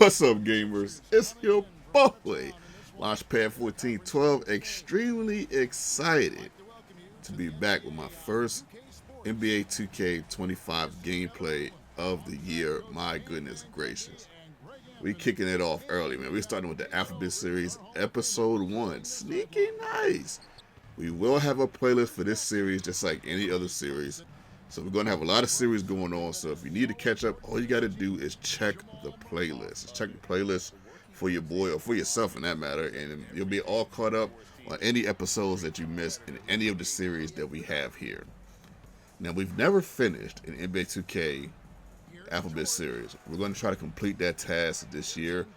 What's up, gamers? It's your boy, Launchpad 1412. Extremely excited to be back with my first NBA 2K25 gameplay of the year. My goodness gracious. We kicking it off early, man. We're starting with the Alphabet Series, Episode 1. Sneaky nice. We will have a playlist for this series just like any other series. So we're going to have a lot of series going on. So if you need to catch up, all you got to do is check the playlist. Check the playlist for your boy or for yourself in that matter. And you'll be all caught up on any episodes that you missed in any of the series that we have here. Now, we've never finished an NBA 2K Alphabet Series. We're going to try to complete that task this year.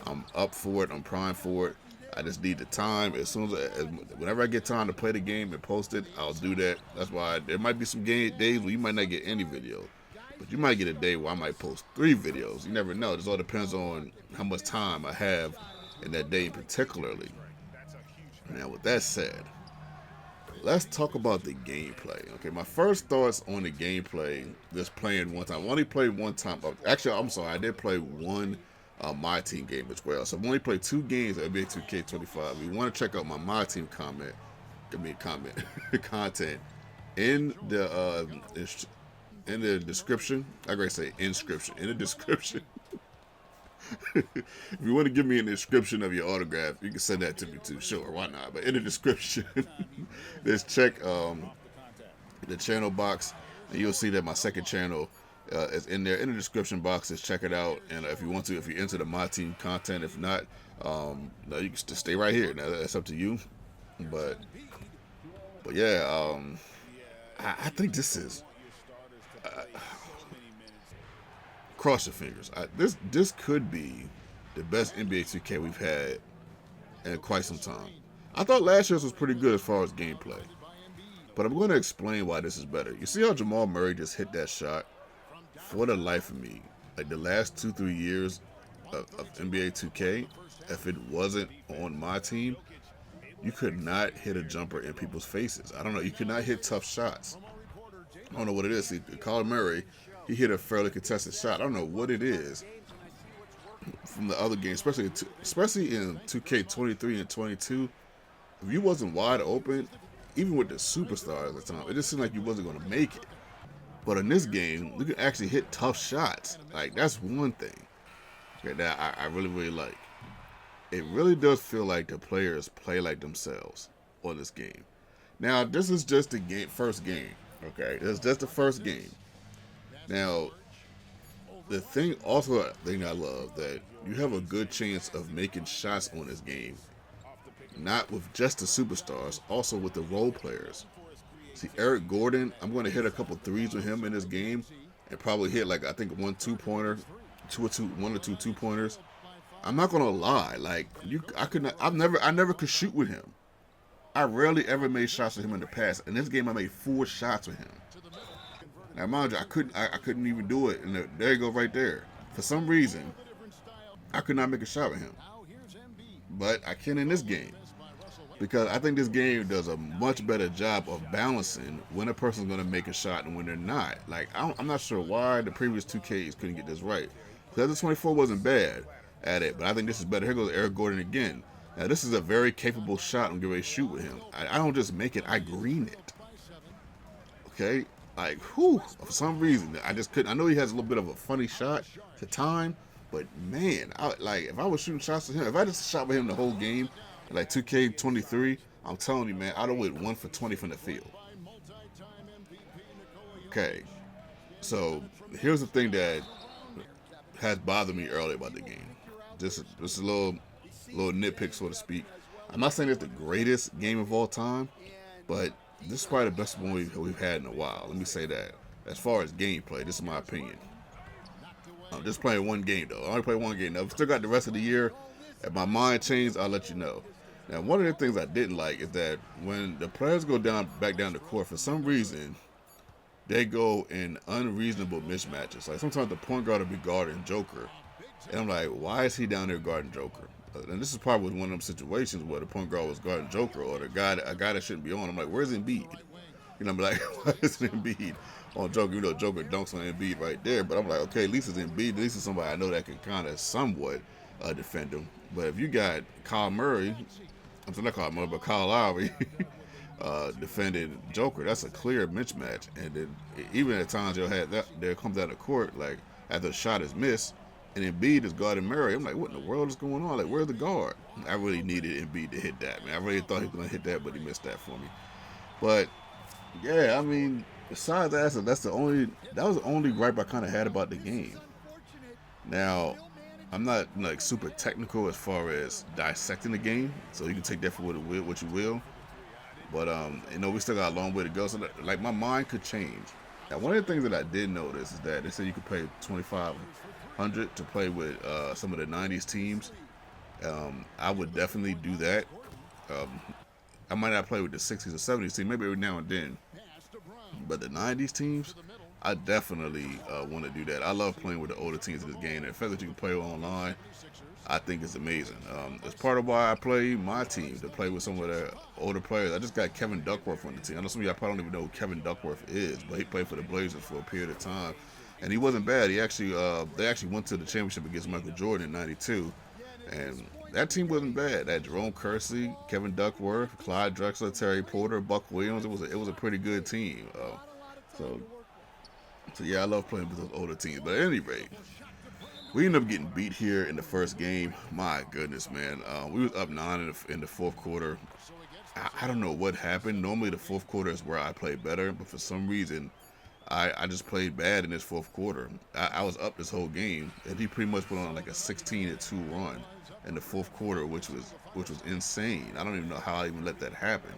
I'm up for it. I'm primed for it. I just need the time. Whenever I get time to play the game and post it, I'll do that. That's why there might be some days where you might not get any video, but you might get a day where I might post 3 videos. You never know. This all depends on how much time I have in that day particularly. Now, with that said, let's talk about the gameplay. Okay, my first thoughts on the gameplay, just playing one time. I only played one time. Actually, I'm sorry, I did play one My Team game as well. So I've only played 2 games of NBA 2K25. If you want to check out my My Team comment, content in the description. I gotta say inscription in the description. If you want to give me an description of your autograph, you can send that to me too. Sure, why not? But in the description, just check the channel box, and you'll see that my second channel is in there in the description box. Just check it out, and if you're into the My Team content, if not, no, you can just stay right here. Now that's up to you. But yeah, I think this is. Cross your fingers. This could be the best NBA 2K we've had in quite some time. I thought last year's was pretty good as far as gameplay, but I'm going to explain why this is better. You see how Jamal Murray just hit that shot? For the life of me, like the last 2-3 years of NBA 2K, if it wasn't on My Team, you could not hit a jumper in people's faces. I don't know. You could not hit tough shots. I don't know what it is. See, Colin Murray, he hit a fairly contested shot. I don't know what it is from the other games, especially in 2K23 and 22. If you wasn't wide open, even with the superstars at the time, it just seemed like you wasn't going to make it. But in this game, you can actually hit tough shots. Like, that's one thing that I really, really like. It really does feel like the players play like themselves on this game. Now, this is just the first game, okay? This is just the first game. Now, the thing I love that you have a good chance of making shots on this game, not with just the superstars, also with the role players. See, Eric Gordon, I'm going to hit a couple threes with him in this game, and probably hit like I think one or two 2-pointers. I'm not gonna lie, like I never could shoot with him. I rarely ever made shots with him in the past. In this game, I made 4 shots with him. Now, mind you, I couldn't even do it. And there you go, right there. For some reason, I could not make a shot with him, but I can in this game because I think this game does a much better job of balancing when a person's going to make a shot and when they're not. Like I'm not sure why the previous 2Ks couldn't get this right. Because the 24 wasn't bad at it, but I think this is better. Here goes Eric Gordon again. Now this is a very capable shot. I'm getting ready to shoot with him. I don't just make it; I green it. Okay. Like, whew, for some reason, I just couldn't. I know he has a little bit of a funny shot to time, but man, if I was shooting shots with him, if I just shot with him the whole game, like 2K23, I'm telling you, man, I'd have went 1 for 20 from the field. Okay, so here's the thing that has bothered me earlier about the game. Just a little nitpick, so to speak. I'm not saying it's the greatest game of all time, but this is probably the best one we've had in a while. Let me say that. As far as gameplay, this is my opinion. I'm just playing one game, though. I only play one game. Now, I've still got the rest of the year. If my mind changes, I'll let you know. Now, one of the things I didn't like is that when the players go back down the court, for some reason, they go in unreasonable mismatches. Like, sometimes the point guard will be guarding Joker. And I'm like, why is he down there guarding Joker? And this is probably one of them situations where the point guard was guarding Joker or a guy that shouldn't be on. I'm like, where's Embiid? I'm like, why is Embiid on Joker? Joker dunks on Embiid right there. But I'm like, okay, at least it's Embiid. At least it's somebody I know that can kind of somewhat defend him. But if you got Kyle Murray, I'm sorry, not Kyle Murray, but Kyle Lowry defending Joker, that's a clear mismatch. And then even at times you'll have that there comes out of court like after the shot is missed, and Embiid is guarding Murray. I'm like, what in the world is going on? Like, where's the guard? I really needed Embiid to hit that, man. I really thought he was gonna hit that, but he missed that for me. But yeah, I mean, besides that, that was the only gripe I kind of had about the game. Now, I'm not like super technical as far as dissecting the game, so you can take that for what you will. But we still got a long way to go. So like my mind could change. Now, one of the things that I did notice is that they said you could pay 2,500 to play with some of the '90s teams. I would definitely do that. Um, I might not play with the '60s or '70s team, maybe every now and then. But the '90s teams, I definitely want to do that. I love playing with the older teams in this game. And the fact that you can play online, I think is amazing. It's part of why I play my team, to play with some of the older players. I just got Kevin Duckworth on the team. I know some of y'all probably don't even know who Kevin Duckworth is, but he played for the Blazers for a period of time, and he wasn't bad. They actually went to the championship against Michael Jordan in '92, and that team wasn't bad. That Jerome Kersey, Kevin Duckworth, Clyde Drexler, Terry Porter, Buck Williams. It was a pretty good team. So so yeah, I love playing with those older teams. But at any rate, we ended up getting beat here in the first game. My goodness, man. We was up 9 in the fourth quarter. I don't know what happened. Normally the fourth quarter is where I play better, but for some reason I just played bad in this fourth quarter. I was up this whole game, and he pretty much put on like a 16-2 run in the fourth quarter, which was insane. I don't even know how I even let that happen.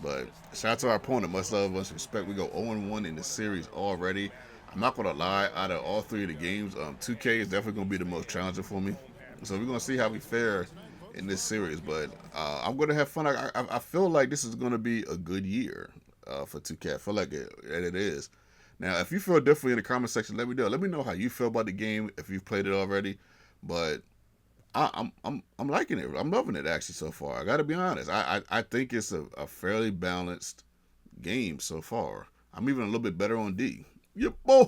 But shout out to our opponent. Much love, much respect. We go 0-1 in the series already. I'm not gonna lie. Out of all three of the games, 2K is definitely gonna be the most challenging for me. So we're gonna see how we fare in this series. But I'm gonna have fun. I feel like this is gonna be a good year for 2K. I feel like it is. Now, if you feel differently in the comment section, let me know. Let me know how you feel about the game if you've played it already. But I'm liking it. I'm loving it actually so far. I got to be honest. I think it's a fairly balanced game so far. I'm even a little bit better on D. Your boy.